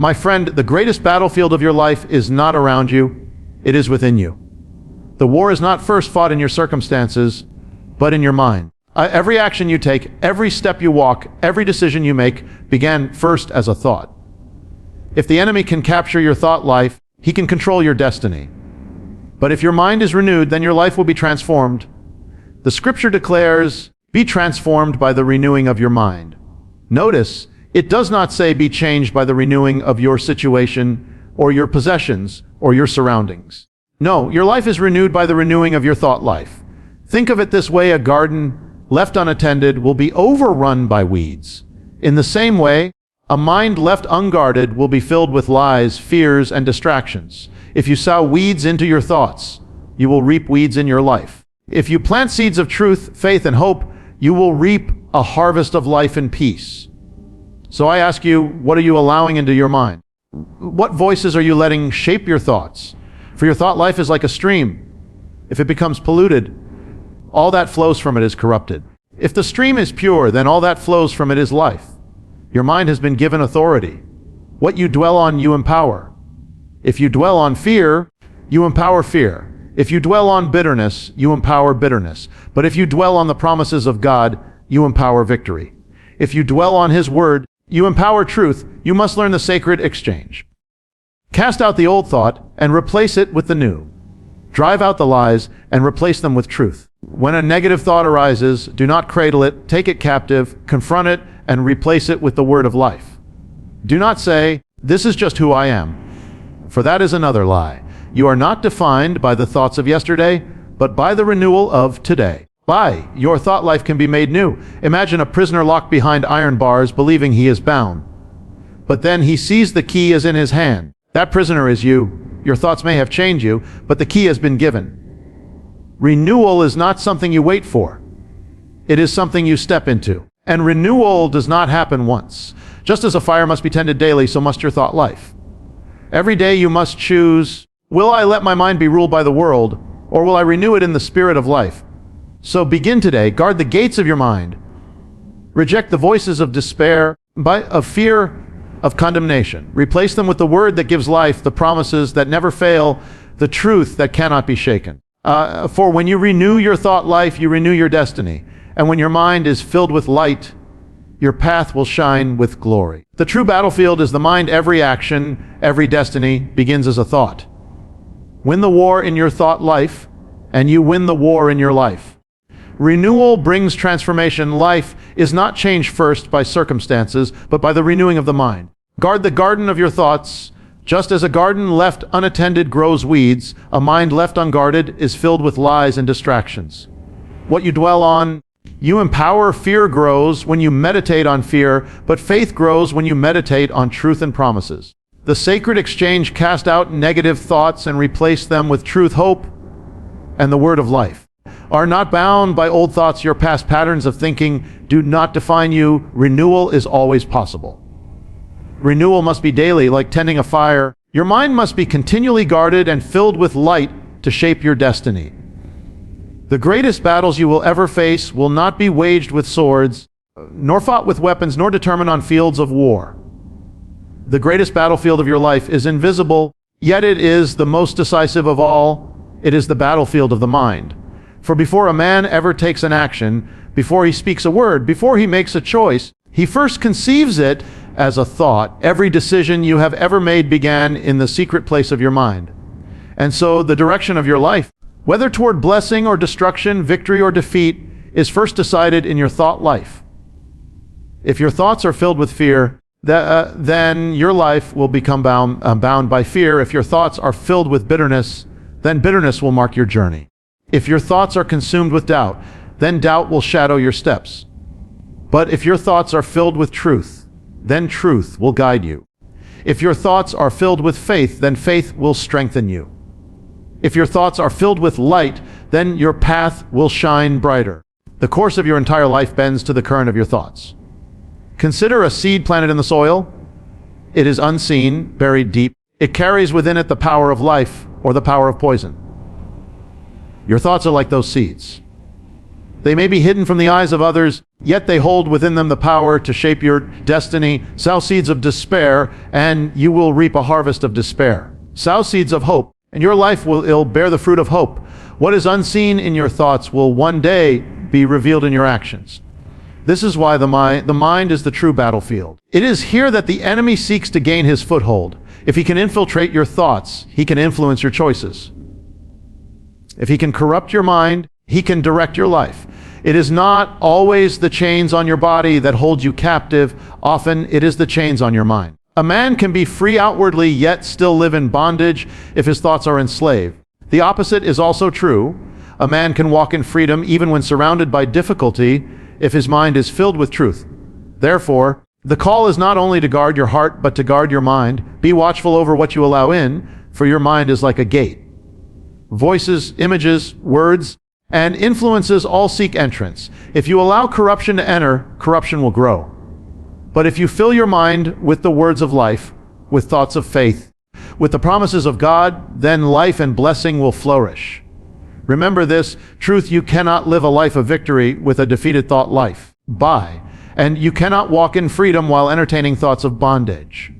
My friend, the greatest battlefield of your life is not around you, it is within you. The war is not first fought in your circumstances, but in your mind. Every action you take, every step you walk, every decision you make began first as a thought. If the enemy can capture your thought life, he can control your destiny. But if your mind is renewed, then your life will be transformed. The scripture declares, be transformed by the renewing of your mind. Notice, it does not say be changed by the renewing of your situation or your possessions or your surroundings. No, your life is renewed by the renewing of your thought life. Think of it this way: a garden left unattended will be overrun by weeds. In the same way, a mind left unguarded will be filled with lies, fears, and distractions. If you sow weeds into your thoughts, you will reap weeds in your life. If you plant seeds of truth, faith, and hope, you will reap a harvest of life and peace. So I ask you, what are you allowing into your mind? What voices are you letting shape your thoughts? For your thought life is like a stream. If it becomes polluted, all that flows from it is corrupted. If the stream is pure, then all that flows from it is life. Your mind has been given authority. What you dwell on, you empower. If you dwell on fear, you empower fear. If you dwell on bitterness, you empower bitterness. But if you dwell on the promises of God, you empower victory. If you dwell on His Word, you empower truth. You must learn the sacred exchange. Cast out the old thought and replace it with the new. Drive out the lies and replace them with truth. When a negative thought arises, do not cradle it, take it captive, confront it, and replace it with the word of life. Do not say, "This is just who I am," for that is another lie. You are not defined by the thoughts of yesterday, but by the renewal of today. Your thought life can be made new. Imagine a prisoner locked behind iron bars, believing he is bound. But then he sees the key is in his hand. That prisoner is you. Your thoughts may have changed you, but the key has been given. Renewal is not something you wait for. It is something you step into. And renewal does not happen once. Just as a fire must be tended daily, so must your thought life. Every day you must choose, will I let my mind be ruled by the world, or will I renew it in the spirit of life? So begin today. Guard the gates of your mind. Reject the voices of despair, of fear, of condemnation. Replace them with the word that gives life, the promises that never fail, the truth that cannot be shaken. For when you renew your thought life, you renew your destiny. And when your mind is filled with light, your path will shine with glory. The true battlefield is the mind. Every action, every destiny begins as a thought. Win the war in your thought life, and you win the war in your life. Renewal brings transformation. Life is not changed first by circumstances, but by the renewing of the mind. Guard the garden of your thoughts. Just as a garden left unattended grows weeds, a mind left unguarded is filled with lies and distractions. What you dwell on, you empower. Fear grows when you meditate on fear, but faith grows when you meditate on truth and promises. The sacred exchange: cast out negative thoughts and replace them with truth, hope, and the word of life. Are not bound by old thoughts. Your past patterns of thinking do not define you. Renewal is always possible. Renewal must be daily, like tending a fire. Your mind must be continually guarded and filled with light to shape your destiny. The greatest battles you will ever face will not be waged with swords, nor fought with weapons, nor determined on fields of war. The greatest battlefield of your life is invisible, yet it is the most decisive of all. It is the battlefield of the mind. For before a man ever takes an action, before he speaks a word, before he makes a choice, he first conceives it as a thought. Every decision you have ever made began in the secret place of your mind. And so the direction of your life, whether toward blessing or destruction, victory or defeat, is first decided in your thought life. If your thoughts are filled with fear, then your life will become bound by fear. If your thoughts are filled with bitterness, then bitterness will mark your journey. If your thoughts are consumed with doubt, then doubt will shadow your steps. But if your thoughts are filled with truth, then truth will guide you. If your thoughts are filled with faith, then faith will strengthen you. If your thoughts are filled with light, then your path will shine brighter. The course of your entire life bends to the current of your thoughts. Consider a seed planted in the soil. It is unseen, buried deep. It carries within it the power of life or the power of poison. Your thoughts are like those seeds. They may be hidden from the eyes of others, yet they hold within them the power to shape your destiny. Sow seeds of despair, and you will reap a harvest of despair. Sow seeds of hope, and your life will bear the fruit of hope. What is unseen in your thoughts will one day be revealed in your actions. This is why the mind is the true battlefield. It is here that the enemy seeks to gain his foothold. If he can infiltrate your thoughts, he can influence your choices. If he can corrupt your mind, he can direct your life. It is not always the chains on your body that hold you captive. Often it is the chains on your mind. A man can be free outwardly, yet still live in bondage if his thoughts are enslaved. The opposite is also true. A man can walk in freedom even when surrounded by difficulty if his mind is filled with truth. Therefore, the call is not only to guard your heart, but to guard your mind. Be watchful over what you allow in, for your mind is like a gate. Voices, images, words, and influences all seek entrance. If you allow corruption to enter, corruption will grow. But if you fill your mind with the words of life, with thoughts of faith, with the promises of God, then life and blessing will flourish. Remember this truth: you cannot live a life of victory with a defeated thought life. And you cannot walk in freedom while entertaining thoughts of bondage.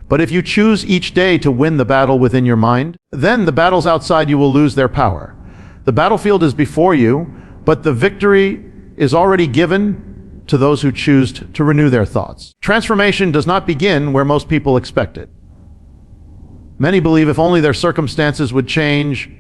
But if you choose each day to win the battle within your mind, then the battles outside you will lose their power. The battlefield is before you, but the victory is already given to those who choose to renew their thoughts. Transformation does not begin where most people expect it. Many believe if only their circumstances would change,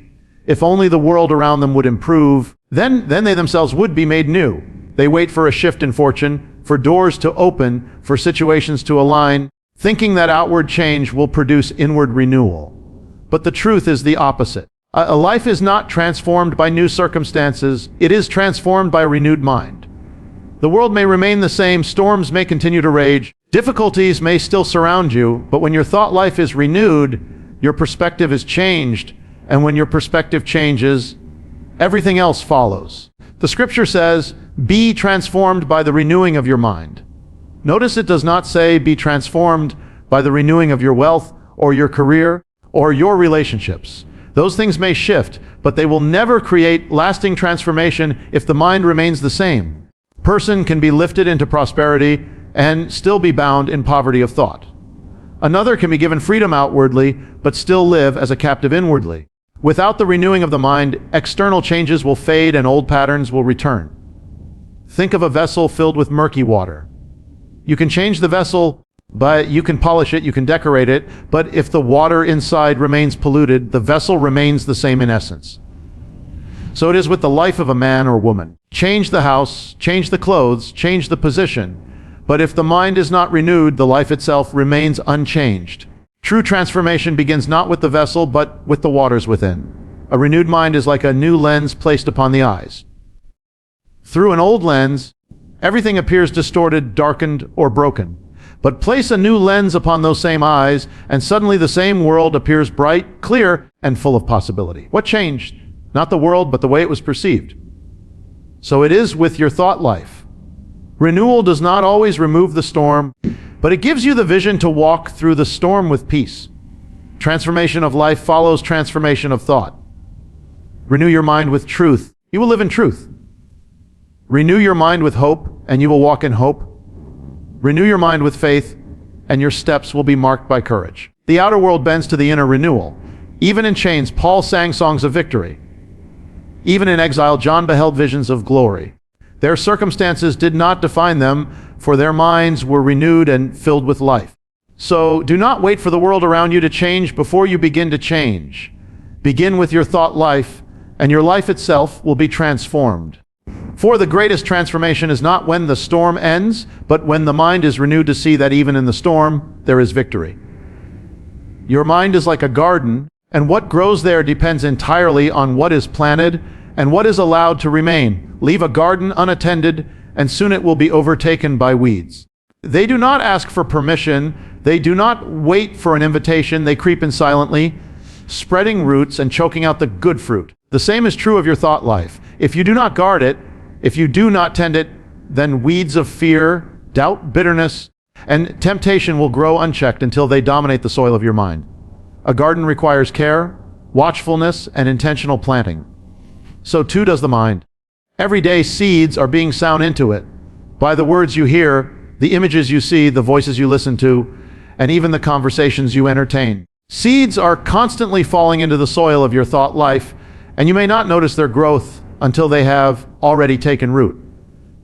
if only the world around them would improve, then they themselves would be made new. They wait for a shift in fortune, for doors to open, for situations to align, thinking that outward change will produce inward renewal. But the truth is the opposite. A life is not transformed by new circumstances, it is transformed by a renewed mind. The world may remain the same, storms may continue to rage, difficulties may still surround you, but when your thought life is renewed, your perspective is changed, and when your perspective changes, everything else follows. The scripture says, "Be transformed by the renewing of your mind." Notice it does not say, "Be transformed by the renewing of your wealth, or your career, or your relationships." Those things may shift, but they will never create lasting transformation if the mind remains the same. A person can be lifted into prosperity and still be bound in poverty of thought. Another can be given freedom outwardly, but still live as a captive inwardly. Without the renewing of the mind, external changes will fade and old patterns will return. Think of a vessel filled with murky water. You can change the vessel, but you can polish it, you can decorate it, but if the water inside remains polluted, the vessel remains the same in essence. So it is with the life of a man or woman. Change the house, change the clothes, change the position, but if the mind is not renewed, the life itself remains unchanged. True transformation begins not with the vessel, but with the waters within. A renewed mind is like a new lens placed upon the eyes. Through an old lens, everything appears distorted, darkened, or broken. But place a new lens upon those same eyes, and suddenly the same world appears bright, clear, and full of possibility. What changed? Not the world, but the way it was perceived. So it is with your thought life. Renewal does not always remove the storm, but it gives you the vision to walk through the storm with peace. Transformation of life follows transformation of thought. Renew your mind with truth. You will live in truth. Renew your mind with hope, and you will walk in hope. Renew your mind with faith, and your steps will be marked by courage. The outer world bends to the inner renewal. Even in chains, Paul sang songs of victory. Even in exile, John beheld visions of glory. Their circumstances did not define them, for their minds were renewed and filled with life. So do not wait for the world around you to change before you begin to change. Begin with your thought life, and your life itself will be transformed. For the greatest transformation is not when the storm ends, but when the mind is renewed to see that even in the storm, there is victory. Your mind is like a garden, and what grows there depends entirely on what is planted and what is allowed to remain. Leave a garden unattended, and soon it will be overtaken by weeds. They do not ask for permission. They do not wait for an invitation. They creep in silently, spreading roots and choking out the good fruit. The same is true of your thought life. If you do not guard it, if you do not tend it, then weeds of fear, doubt, bitterness, and temptation will grow unchecked until they dominate the soil of your mind. A garden requires care, watchfulness, and intentional planting. So too does the mind. Every day, seeds are being sown into it by the words you hear, the images you see, the voices you listen to, and even the conversations you entertain. Seeds are constantly falling into the soil of your thought life, and you may not notice their growth until they have already taken root.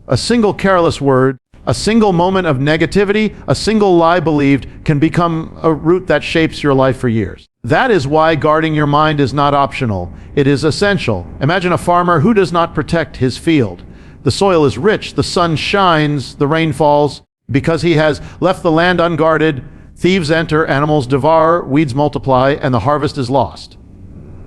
A single careless word, a single moment of negativity, a single lie believed can become a root that shapes your life for years. That is why guarding your mind is not optional. It is essential. Imagine a farmer who does not protect his field. The soil is rich, the sun shines, the rain falls. Because he has left the land unguarded, thieves enter, animals devour, weeds multiply, and the harvest is lost.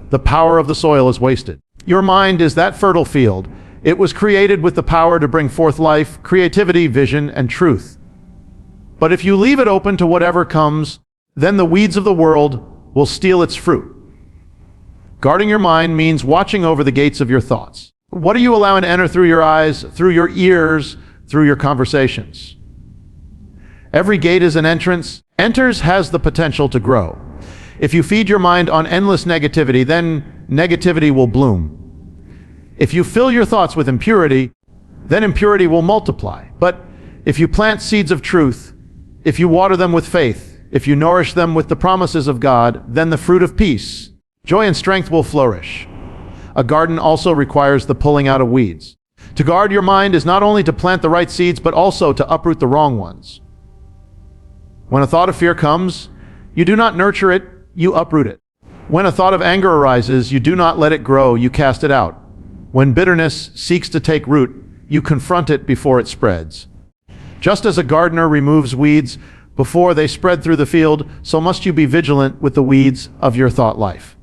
The power of the soil is wasted. Your mind is that fertile field. It was created with the power to bring forth life, creativity, vision, and truth. But if you leave it open to whatever comes, then the weeds of the world will steal its fruit. Guarding your mind means watching over the gates of your thoughts. What are you allowing to enter through your eyes, through your ears, through your conversations? Every gate is an entrance. Enters has the potential to grow. If you feed your mind on endless negativity, then negativity will bloom. If you fill your thoughts with impurity, then impurity will multiply. But if you plant seeds of truth, if you water them with faith, if you nourish them with the promises of God, then the fruit of peace, joy, and strength will flourish. A garden also requires the pulling out of weeds. To guard your mind is not only to plant the right seeds, but also to uproot the wrong ones. When a thought of fear comes, you do not nurture it, you uproot it. When a thought of anger arises, you do not let it grow, you cast it out. When bitterness seeks to take root, you confront it before it spreads. Just as a gardener removes weeds before they spread through the field, so must you be vigilant with the weeds of your thought life.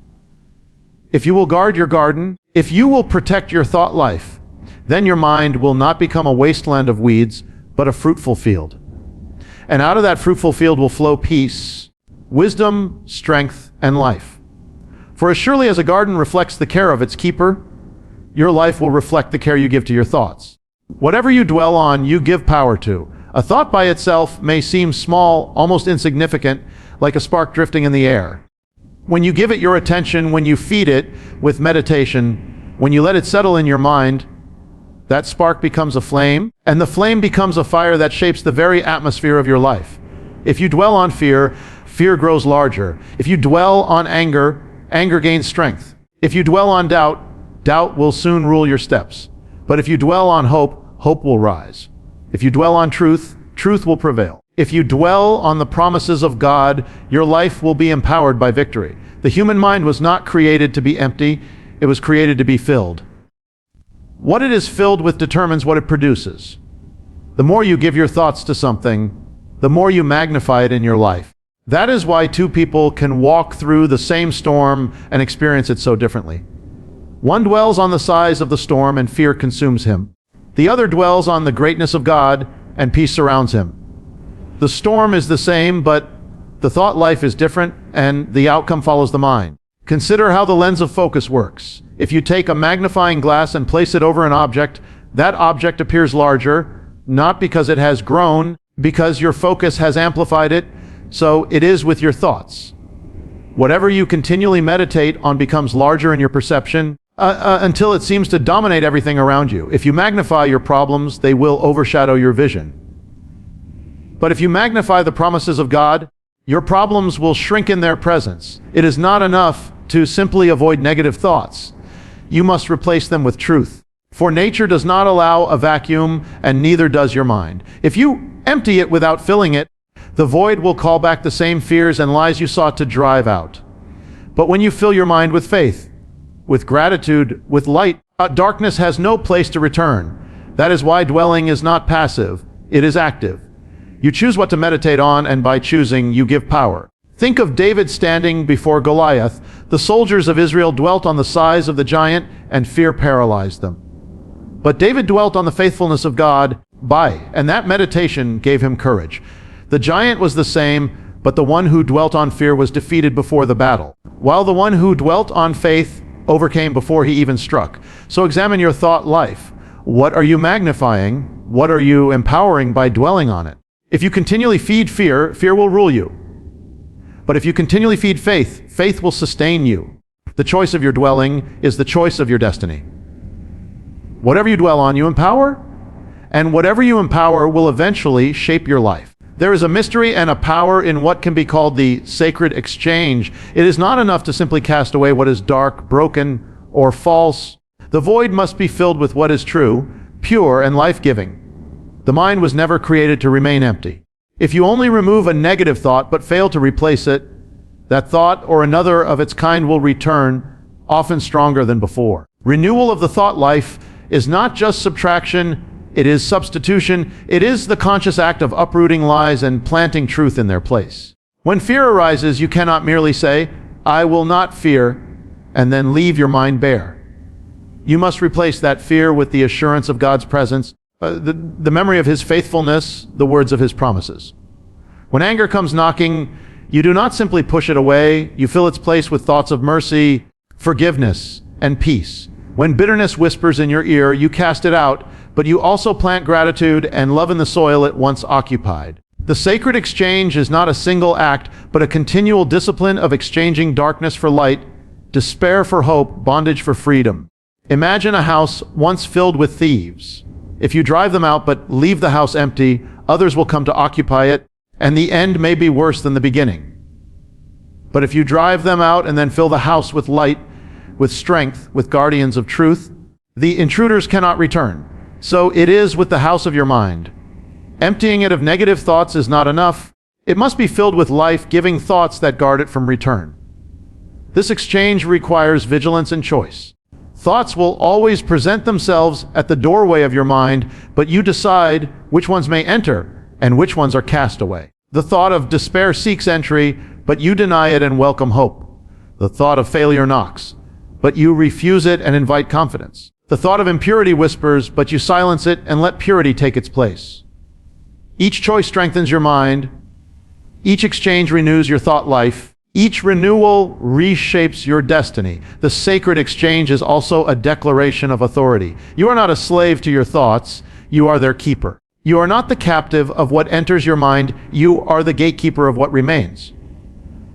If you will guard your garden, if you will protect your thought life, then your mind will not become a wasteland of weeds, but a fruitful field. And out of that fruitful field will flow peace, wisdom, strength, and life. For as surely as a garden reflects the care of its keeper, your life will reflect the care you give to your thoughts. Whatever you dwell on, you give power to. A thought by itself may seem small, almost insignificant, like a spark drifting in the air. When you give it your attention, when you feed it with meditation, when you let it settle in your mind, that spark becomes a flame, and the flame becomes a fire that shapes the very atmosphere of your life. If you dwell on fear, fear grows larger. If you dwell on anger, anger gains strength. If you dwell on doubt, doubt will soon rule your steps. But if you dwell on hope, hope will rise. If you dwell on truth, truth will prevail. If you dwell on the promises of God, your life will be empowered by victory. The human mind was not created to be empty, it was created to be filled. What it is filled with determines what it produces. The more you give your thoughts to something, the more you magnify it in your life. That is why two people can walk through the same storm and experience it so differently. One dwells on the size of the storm and fear consumes him. The other dwells on the greatness of God and peace surrounds him. The storm is the same, but the thought life is different and the outcome follows the mind. Consider how the lens of focus works. If you take a magnifying glass and place it over an object, that object appears larger, not because it has grown, because your focus has amplified it. So it is with your thoughts. Whatever you continually meditate on becomes larger in your perception until it seems to dominate everything around you. If you magnify your problems, they will overshadow your vision. But if you magnify the promises of God, your problems will shrink in their presence. It is not enough to simply avoid negative thoughts. You must replace them with truth. For nature does not allow a vacuum, and neither does your mind. If you empty it without filling it, the void will call back the same fears and lies you sought to drive out. But when you fill your mind with faith, with gratitude, with light, darkness has no place to return. That is why dwelling is not passive, it is active. You choose what to meditate on, and by choosing, you give power. Think of David standing before Goliath. The soldiers of Israel dwelt on the size of the giant, and fear paralyzed them. But David dwelt on the faithfulness of God and that meditation gave him courage. The giant was the same, but the one who dwelt on fear was defeated before the battle, while the one who dwelt on faith overcame before he even struck. So examine your thought life. What are you magnifying? What are you empowering by dwelling on it? If you continually feed fear, fear will rule you. But if you continually feed faith, faith will sustain you. The choice of your dwelling is the choice of your destiny. Whatever you dwell on, you empower, and whatever you empower will eventually shape your life. There is a mystery and a power in what can be called the sacred exchange. It is not enough to simply cast away what is dark, broken, or false. The void must be filled with what is true, pure, and life-giving. The mind was never created to remain empty. If you only remove a negative thought but fail to replace it, that thought or another of its kind will return, often stronger than before. Renewal of the thought life is not just subtraction, it is substitution. It is the conscious act of uprooting lies and planting truth in their place. When fear arises, you cannot merely say, "I will not fear," and then leave your mind bare. You must replace that fear with the assurance of God's presence, the memory of His faithfulness, the words of His promises. When anger comes knocking, you do not simply push it away, you fill its place with thoughts of mercy, forgiveness, and peace. When bitterness whispers in your ear, you cast it out, but you also plant gratitude and love in the soil it once occupied. The sacred exchange is not a single act, but a continual discipline of exchanging darkness for light, despair for hope, bondage for freedom. Imagine a house once filled with thieves. If you drive them out but leave the house empty, others will come to occupy it, and the end may be worse than the beginning. But if you drive them out and then fill the house with light, with strength, with guardians of truth, the intruders cannot return. So it is with the house of your mind. Emptying it of negative thoughts is not enough. It must be filled with life-giving thoughts that guard it from return. This exchange requires vigilance and choice. Thoughts will always present themselves at the doorway of your mind, but you decide which ones may enter and which ones are cast away. The thought of despair seeks entry, but you deny it and welcome hope. The thought of failure knocks, but you refuse it and invite confidence. The thought of impurity whispers, but you silence it and let purity take its place. Each choice strengthens your mind. Each exchange renews your thought life. Each renewal reshapes your destiny. The sacred exchange is also a declaration of authority. You are not a slave to your thoughts. You are their keeper. You are not the captive of what enters your mind. You are the gatekeeper of what remains.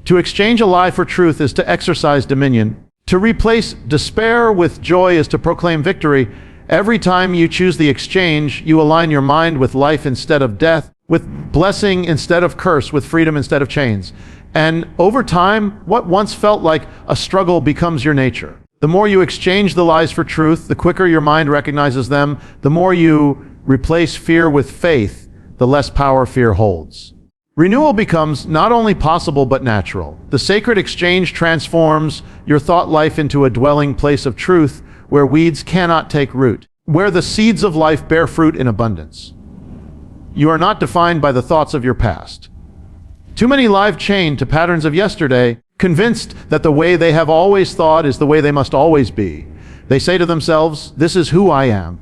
To exchange a lie for truth is to exercise dominion. To replace despair with joy is to proclaim victory. Every time you choose the exchange, you align your mind with life instead of death, with blessing instead of curse, with freedom instead of chains. And over time, what once felt like a struggle becomes your nature. The more you exchange the lies for truth, the quicker your mind recognizes them. The more you replace fear with faith, the less power fear holds. Renewal becomes not only possible but natural. The sacred exchange transforms your thought life into a dwelling place of truth where weeds cannot take root, where the seeds of life bear fruit in abundance. You are not defined by the thoughts of your past. Too many live chained to patterns of yesterday, convinced that the way they have always thought is the way they must always be. They say to themselves, "This is who I am.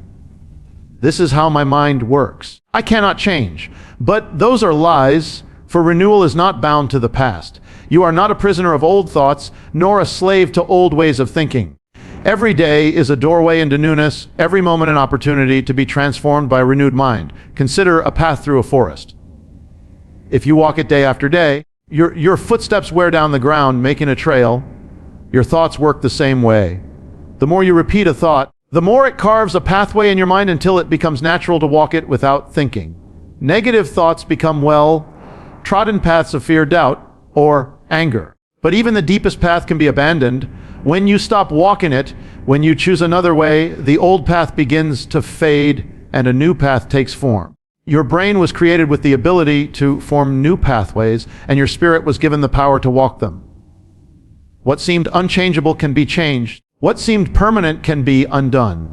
This is how my mind works. I cannot change." But those are lies, for renewal is not bound to the past. You are not a prisoner of old thoughts, nor a slave to old ways of thinking. Every day is a doorway into newness, every moment an opportunity to be transformed by a renewed mind. Consider a path through a forest. If you walk it day after day, your footsteps wear down the ground, making a trail. Your thoughts work the same way. The more you repeat a thought, the more it carves a pathway in your mind until it becomes natural to walk it without thinking. Negative thoughts become trodden paths of fear, doubt, or anger. But even the deepest path can be abandoned. When you stop walking it, when you choose another way, the old path begins to fade and a new path takes form. Your brain was created with the ability to form new pathways, and your spirit was given the power to walk them. What seemed unchangeable can be changed. What seemed permanent can be undone.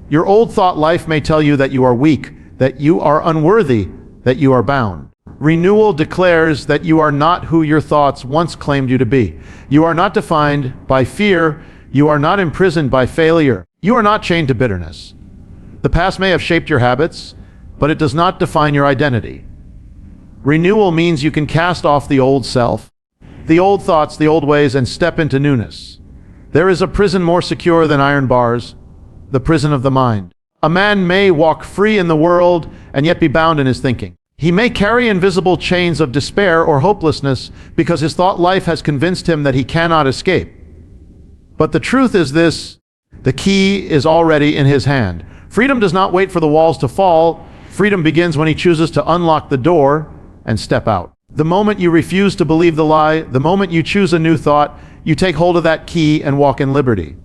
Your old thought life may tell you that you are weak, that you are unworthy, that you are bound. Renewal declares that you are not who your thoughts once claimed you to be. You are not defined by fear. You are not imprisoned by failure. You are not chained to bitterness. The past may have shaped your habits, but it does not define your identity. Renewal means you can cast off the old self, the old thoughts, the old ways, and step into newness. There is a prison more secure than iron bars, the prison of the mind. A man may walk free in the world and yet be bound in his thinking. He may carry invisible chains of despair or hopelessness because his thought life has convinced him that he cannot escape. But the truth is this: the key is already in his hand. Freedom does not wait for the walls to fall. Freedom begins when he chooses to unlock the door and step out. The moment you refuse to believe the lie, the moment you choose a new thought, you take hold of that key and walk in liberty.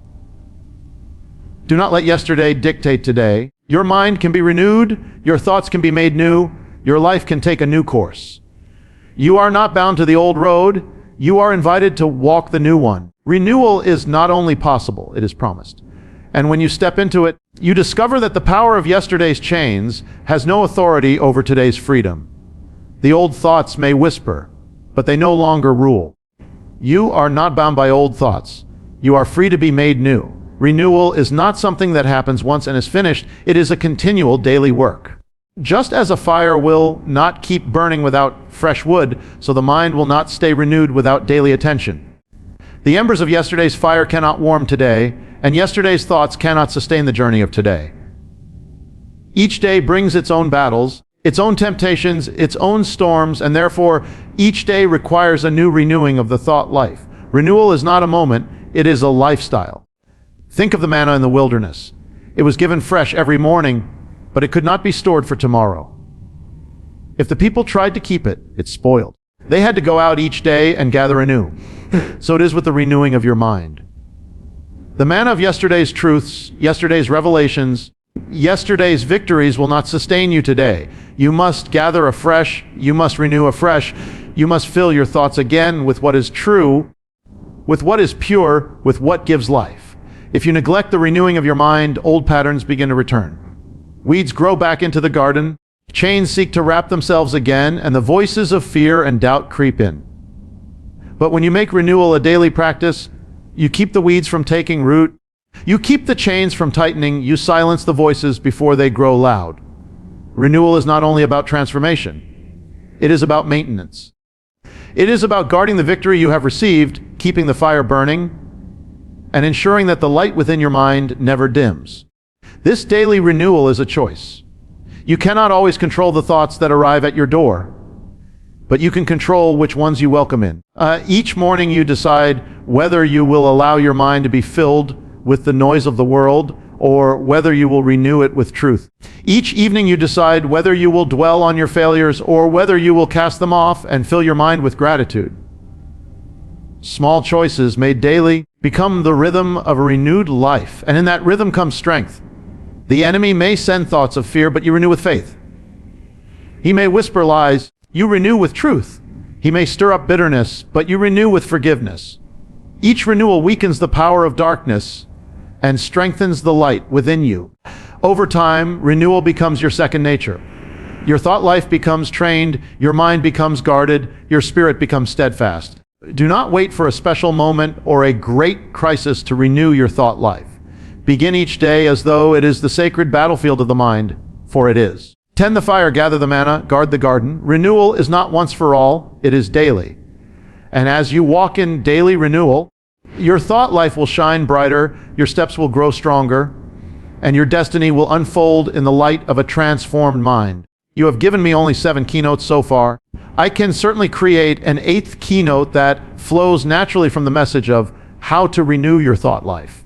Do not let yesterday dictate today. Your mind can be renewed, your thoughts can be made new, your life can take a new course. You are not bound to the old road, you are invited to walk the new one. Renewal is not only possible, it is promised. And when you step into it, you discover that the power of yesterday's chains has no authority over today's freedom. The old thoughts may whisper, but they no longer rule. You are not bound by old thoughts. You are free to be made new. Renewal is not something that happens once and is finished. It is a continual daily work. Just as a fire will not keep burning without fresh wood, so the mind will not stay renewed without daily attention. The embers of yesterday's fire cannot warm today, and yesterday's thoughts cannot sustain the journey of today. Each day brings its own battles, its own temptations, its own storms, and therefore each day requires a new renewing of the thought life. Renewal is not a moment, it is a lifestyle. Think of the manna in the wilderness. It was given fresh every morning, but it could not be stored for tomorrow. If the people tried to keep it, it spoiled. They had to go out each day and gather anew. So it is with the renewing of your mind. The manna of yesterday's truths, yesterday's revelations, yesterday's victories will not sustain you today. You must gather afresh, you must renew afresh, you must fill your thoughts again with what is true, with what is pure, with what gives life. If you neglect the renewing of your mind, old patterns begin to return. Weeds grow back into the garden, chains seek to wrap themselves again, and the voices of fear and doubt creep in. But when you make renewal a daily practice, you keep the weeds from taking root, you keep the chains from tightening, you silence the voices before they grow loud. Renewal is not only about transformation, it is about maintenance. It is about guarding the victory you have received, keeping the fire burning, and ensuring that the light within your mind never dims. This daily renewal is a choice. You cannot always control the thoughts that arrive at your door, but you can control which ones you welcome in. Each morning you decide whether you will allow your mind to be filled with the noise of the world or whether you will renew it with truth. Each evening you decide whether you will dwell on your failures or whether you will cast them off and fill your mind with gratitude. Small choices made daily become the rhythm of a renewed life, and in that rhythm comes strength. The enemy may send thoughts of fear, but you renew with faith. He may whisper lies, you renew with truth. He may stir up bitterness, but you renew with forgiveness. Each renewal weakens the power of darkness and strengthens the light within you. Over time, renewal becomes your second nature. Your thought life becomes trained, your mind becomes guarded, your spirit becomes steadfast. Do not wait for a special moment or a great crisis to renew your thought life. Begin each day as though it is the sacred battlefield of the mind, for it is. Tend the fire, gather the manna, guard the garden. Renewal is not once for all, it is daily. And as you walk in daily renewal, your thought life will shine brighter, your steps will grow stronger, and your destiny will unfold in the light of a transformed mind. You have given me only 7 keynotes so far. I can certainly create an 8th keynote that flows naturally from the message of how to renew your thought life.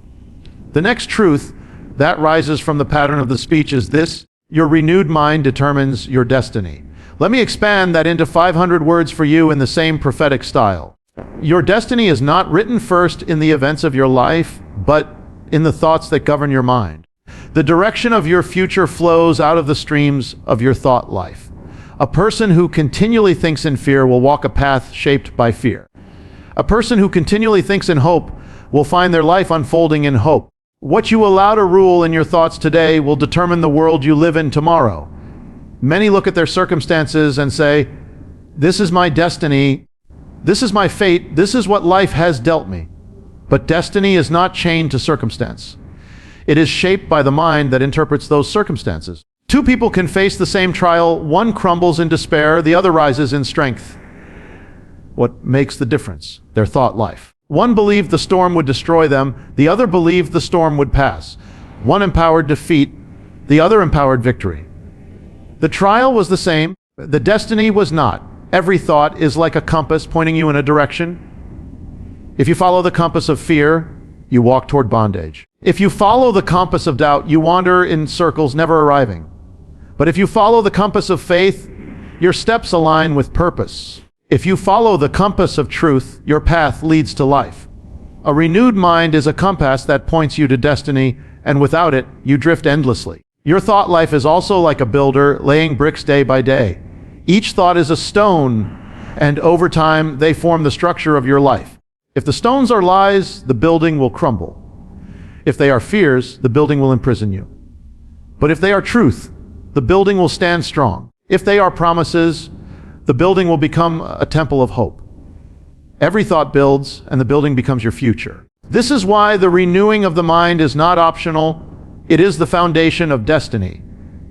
The next truth that rises from the pattern of the speech is this: your renewed mind determines your destiny. Let me expand that into 500 words for you in the same prophetic style. Your destiny is not written first in the events of your life, but in the thoughts that govern your mind. The direction of your future flows out of the streams of your thought life. A person who continually thinks in fear will walk a path shaped by fear. A person who continually thinks in hope will find their life unfolding in hope. What you allow to rule in your thoughts today will determine the world you live in tomorrow. Many look at their circumstances and say, "This is my destiny, this is my fate, this is what life has dealt me." But destiny is not chained to circumstance. It is shaped by the mind that interprets those circumstances. 2 people can face the same trial. One crumbles in despair, the other rises in strength. What makes the difference? Their thought life. One believed the storm would destroy them, the other believed the storm would pass. One empowered defeat, the other empowered victory. The trial was the same, the destiny was not. Every thought is like a compass pointing you in a direction. If you follow the compass of fear, you walk toward bondage. If you follow the compass of doubt, you wander in circles, never arriving. But if you follow the compass of faith, your steps align with purpose. If you follow the compass of truth, your path leads to life. A renewed mind is a compass that points you to destiny, and without it, you drift endlessly. Your thought life is also like a builder laying bricks day by day. Each thought is a stone, and over time, they form the structure of your life. If the stones are lies, the building will crumble. If they are fears, the building will imprison you. But if they are truth, the building will stand strong. If they are promises, the building will become a temple of hope. Every thought builds, and the building becomes your future. This is why the renewing of the mind is not optional. It is the foundation of destiny.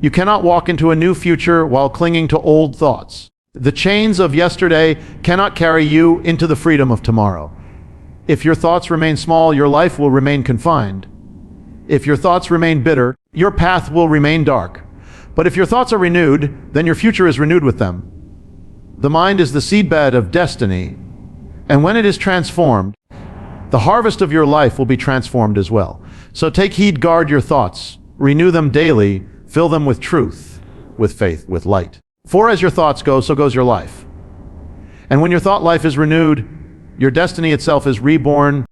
You cannot walk into a new future while clinging to old thoughts. The chains of yesterday cannot carry you into the freedom of tomorrow. If your thoughts remain small, your life will remain confined. If your thoughts remain bitter, your path will remain dark. But if your thoughts are renewed, then your future is renewed with them. The mind is the seedbed of destiny, and when it is transformed, the harvest of your life will be transformed as well. So take heed, guard your thoughts, renew them daily, fill them with truth, with faith, with light. For as your thoughts go, so goes your life. And when your thought life is renewed, your destiny itself is reborn.